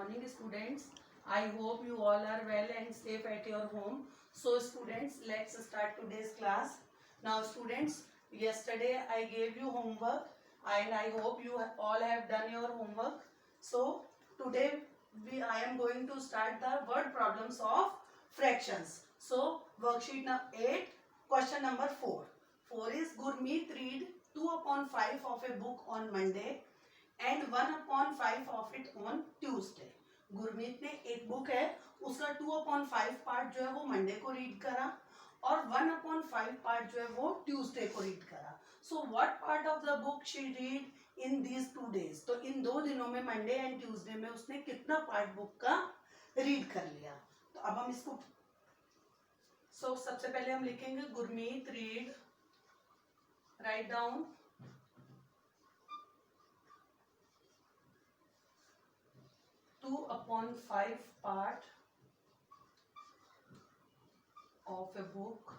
morning students. I hope you all are well and safe at your home. So students, let's start today's class. Now students, yesterday I gave you homework and I hope you all have done your homework. So today I am going to start the word problems of fractions. So worksheet number 8, question number 4. 4 is Gurmeet read 2/5 of a book on Monday and 1/5 of it on Tuesday. Gurmeet ने एक book है उसका 2/5 part जो है वो Monday को read करा और 1/5 पार्ट जो है वो ट्यूसडे को रीड करा. So what part of the book she read in these 2 days. तो इन 2 दिनों में मंडे एंड ट्यूसडे में उसने कितना पार्ट बुक का रीड कर लिया. तो अब हम इसको सबसे पहले हम लिखेंगे Gurmeet read, write down 2/5 part of a book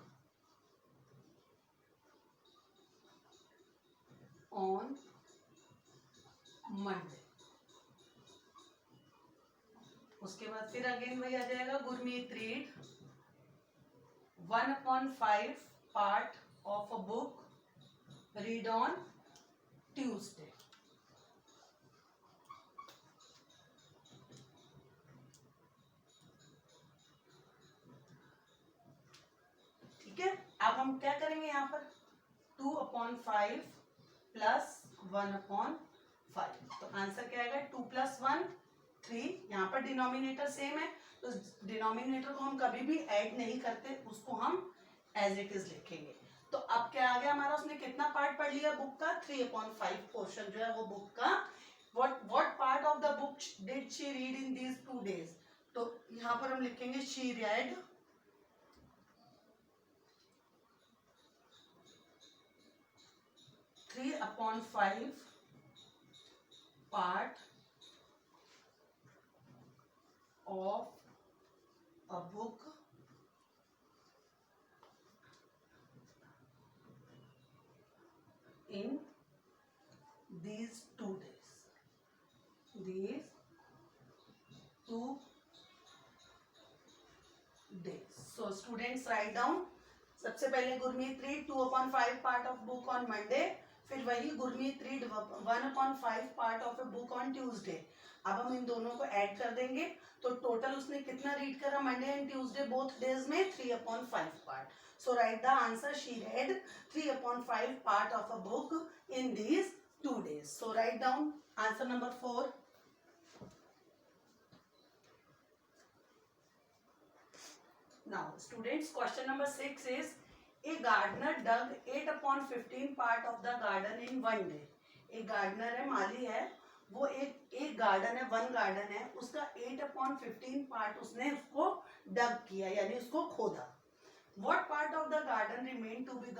on Monday. उसके बाद फिर अगेन वही आ जाएगा Gurmeet read 1/5 part of a book read on Tuesday. ठीक है. अब हम क्या करेंगे यहाँ पर 2/5 प्लस 1/5. तो आंसर क्या आएगा 2 + 1 3. यहाँ पर डिनोमिनेटर सेम है तो डिनोमिनेटर को हम कभी भी ऐड नहीं करते, उसको हम एज इट इज लिखेंगे. तो अब क्या आ गया हमारा, उसने कितना पार्ट पढ़ लिया बुक का 3/5 पोर्शन जो है वो बुक का. What part of the book did she read in these 2 days. तो यहाँ पर हम लिखेंगे she red 3/5 part of a book in these 2 days. These 2 days. So students write down. सबसे पहले Gurmeet read 2/5 part of book on Monday. फिर वही Gurmeet read 1/5 part of a book on Tuesday. अब हम इन दोनों को ऐड कर देंगे तो टोटल उसने कितना रीड करा Monday and Tuesday both days में 3/5 part. So right the answer she red 3/5 part of a book in these 2 days. So write down answer number 4. Now students, question number 6 is a gardener dug 8/15 part of the garden in 1 day. एक gardener है, माली है, वो एक garden है, 1 garden है, उसका 8/15 part उसने उसको डग किया यानी उसको खोदा. What part of the garden remained to be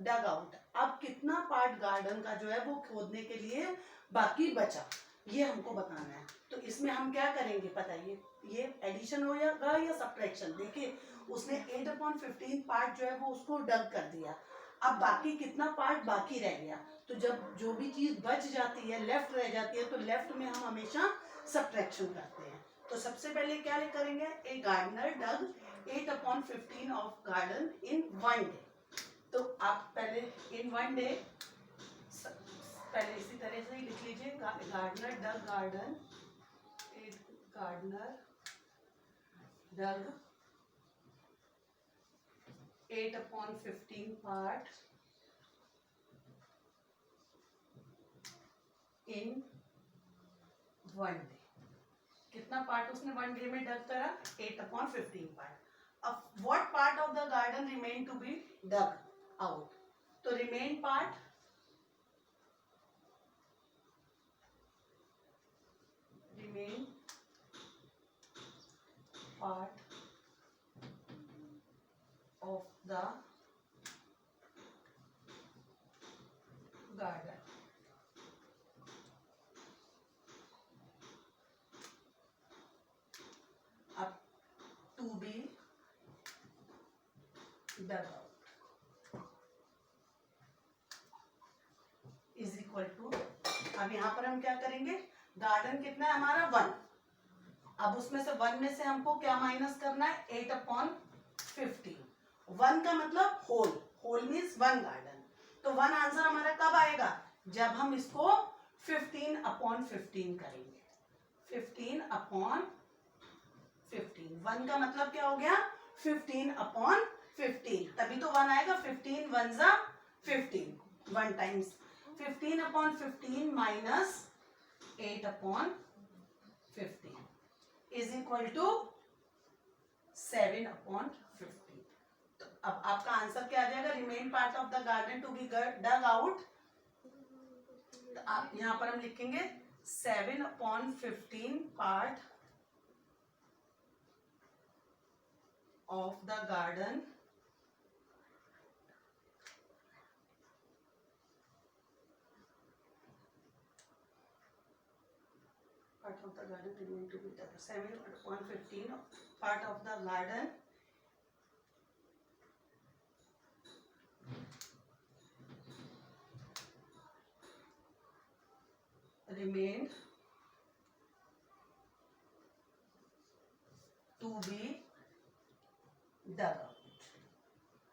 dug out. अब कितना पार्ट गार्डन का जो है वो खोदने के लिए बाकी बचा, ये हमको बताना है. तो इसमें हम क्या करेंगे बताइए, ये एडिशन हो जाएगा या सब्ट्रैक्शन. देखिए उसने 8/15 पार्ट जो है वो उसको डग कर दिया. अब बाकी कितना पार्ट बाकी रह गया. तो जब जो भी चीज बच जाती है, लेफ्ट रह जाती है, तो लेफ्ट में हम हमेशा सब्ट्रैक्शन करते हैं. तो सबसे पहले क्या करेंगे, a gardener dug 8/15 of garden in 1 day. तो आप पहले इन 1 day पहले इसी तरह से ही लिख लीजिए gardener dug garden, gardener dug 8/15 part in 1 day. कितना पार्ट उसने 1 day में डग करा 8/15 पार्ट. अब what part of the garden remain to be dug out. तो remain part of the garden. Up to be dug out is equal to. अब यहाँ पर हम क्या करेंगे, गार्डन कितना है हमारा 1, अब उसमें से 1 में से हमको क्या माइनस करना है, 8/15। 1 का मतलब होल, होल मीन्स 1 गार्डन। तो 1 आंसर हमारा कब आएगा, जब हम इसको 15/15 करेंगे। 15/15, 1 का मतलब क्या हो गया, 15/15, तभी तो 1 आएगा। 15 1 जा 15, 1 times 15/15 minus 8/15 is equal to 7/15। तो अब आपका आंसर क्या आ जाएगा, remain part of the garden to be dug out. तो आप यहां पर हम लिखेंगे 7/15 part of the garden remain to be done. 7/15 part of the garden remained to be dug out.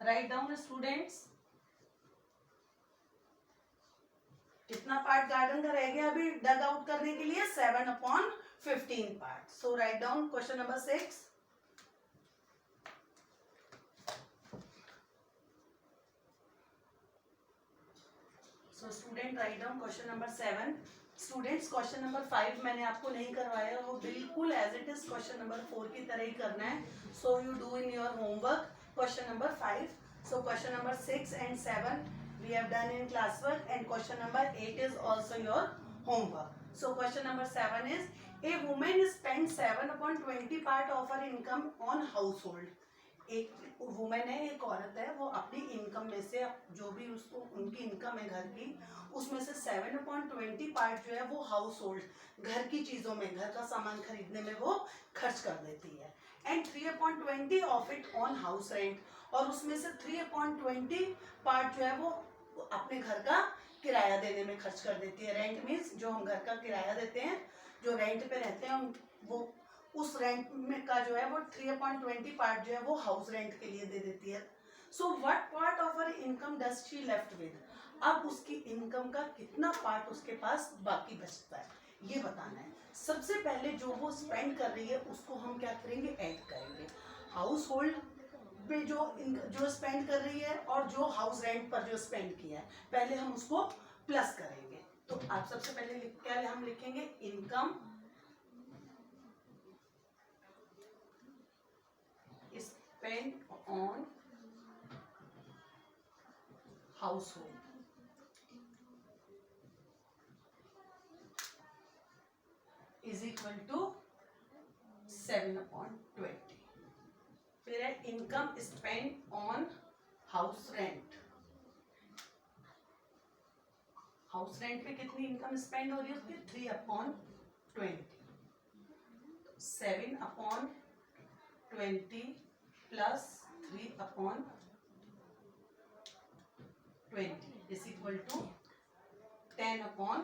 Write down, students. कितना पार्ट गार्डन का रह गया अभी डग आउट करने के लिए, 7/15 part. So write down question number 6। So student write down question number 7। Students question number 5 मैंने आपको नहीं करवाया, वो बिल्कुल as it is question number 4 की तरह ही करना है। So you do in your homework question number 5। So question number 6 and 7 we have done in classwork, and question number 8 is also your homework. So question number 7 is, a woman spends 7/20 part of her income on household. एक women है, एक औरत है, वो अपनी income में से जो भी उसको उनकी इनकम है घर की, उसमें से 7/20 पार्ट जो है वो हाउस होल्ड घर की चीजों में, घर का सामान खरीदने में वो खर्च कर देती है। And 3/20 of it on house rent, और उसमें से 3/20 पार्ट जो है वो अपने घर का किराया देने में खर्च कर देती है। रेंट मीन्स जो हम घर का किराया देते हैं, जो रेंट पे रहते हैं, वो उस रेंट में का जो है वो 3/20 पार्ट जो है वो हाउस रेंट के लिए दे देती है। So what part of her income does she left with, अब उसकी इनकम का कितना पार्ट उसके पास बाकी बचता है, ये बताना है। सबसे पहले जो वो स्पेंड कर रही है उसको हम क्या करेंगे, ऐड करेंगे। हाउस होल्ड पे जो स्पेंड कर रही है और जो हाउस रेंट पर जो स्पेंड किया है, पहले हम उसको प्लस करेंगे। तो आप सबसे पहले क्या हम लिखेंगे, income spent on household is equal to 7/20। फिर है income spend on house rent. House rent पे कितनी इनकम स्पेंड हो रही है उसकी, 3/20। 7/20 प्लस 3/20 इज इक्वल टू 10/,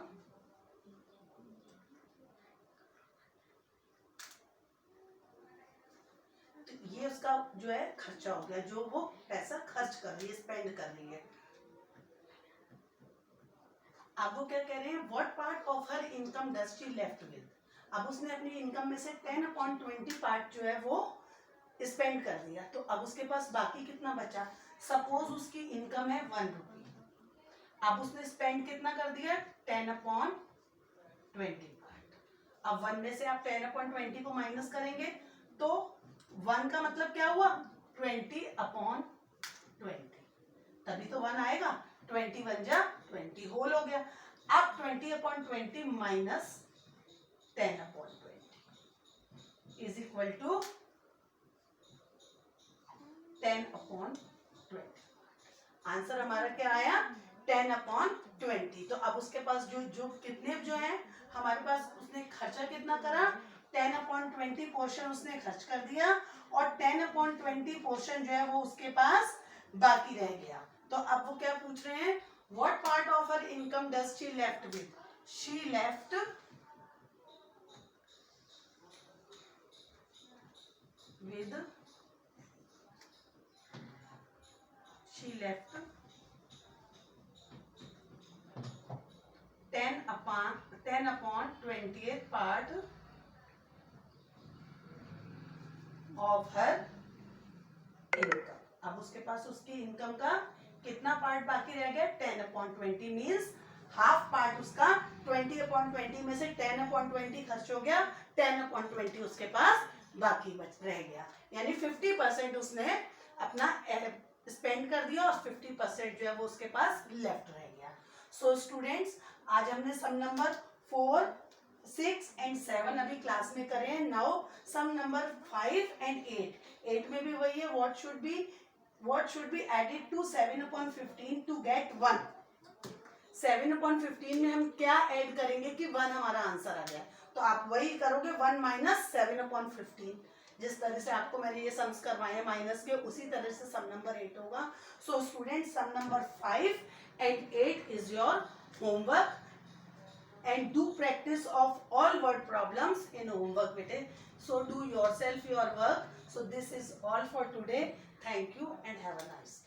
ये उसका जो है खर्चा हो गया, जो वो पैसा खर्च कर रही है, स्पेंड कर रही है। अब वो क्या कह रहे हैं, what part of her income does she left with, अब उसने अपनी इनकम में से 10/20 पार्ट जो है वो स्पेंड कर दिया, तो अब उसके पास बाकी कितना बचा। सपोज उसकी इनकम है 1 रुपी, अब उसने स्पेंड कितना कर दिया, 10/20 पार्ट। अब 1 में से आप 10/20 को माइनस करेंगे तो 1 का मतलब क्या हुआ, 20/20, तभी तो 1 आएगा। 20 1 जा 20 होल हो गया। अब 20/20 minus 10/20 is equal to 10/20। Answer हमारा क्या आया, 10/20। तो अब उसके पास जो कितने जो है हमारे पास, उसने खर्चा कितना करा, 10/20 पोर्शन उसने खर्च कर दिया, और 10/20 पोर्शन जो है वो उसके पास बाकी रह गया। तो अब वो क्या पूछ रहे हैं, what part of her income does she left with, she left with she left 10 upon 20th part of her income. अब उसके पास उसकी इनकम का कितना पार्ट बाकी रह गया? 10/20 मीन्स हाफ पार्ट उसका 20/20 में से 10/20 खर्च हो गया, 10/20 उसके पास बाकी बच रह गया, यानी 50% उसने अपना स्पेंड कर दिया और 50% जो है वो उसके पास लेफ्ट रह गया। सो स्टूडेंट्स, आज हमने सम नंबर 4, 6 एंड 7 अभी क्लास में करे हैं। नाउ सम नंबर 5 एंड 8 में भी वही है, what should be added to 7/15 to get 1। 7/15 में हम क्या ऐड करेंगे कि 1 हमारा आंसर आ जाए, तो आप वही करोगे 1 माइनस 7/15। जिस तरह से आपको मैंने ये सम्स करवाए हैं माइनस के, उसी तरह से सम नंबर 8 होगा। So student, sum number 5 and 8 is your homework and do practice of all word problems in homework bete. So do yourself your work. So this is all for today. Thank you and have a nice day.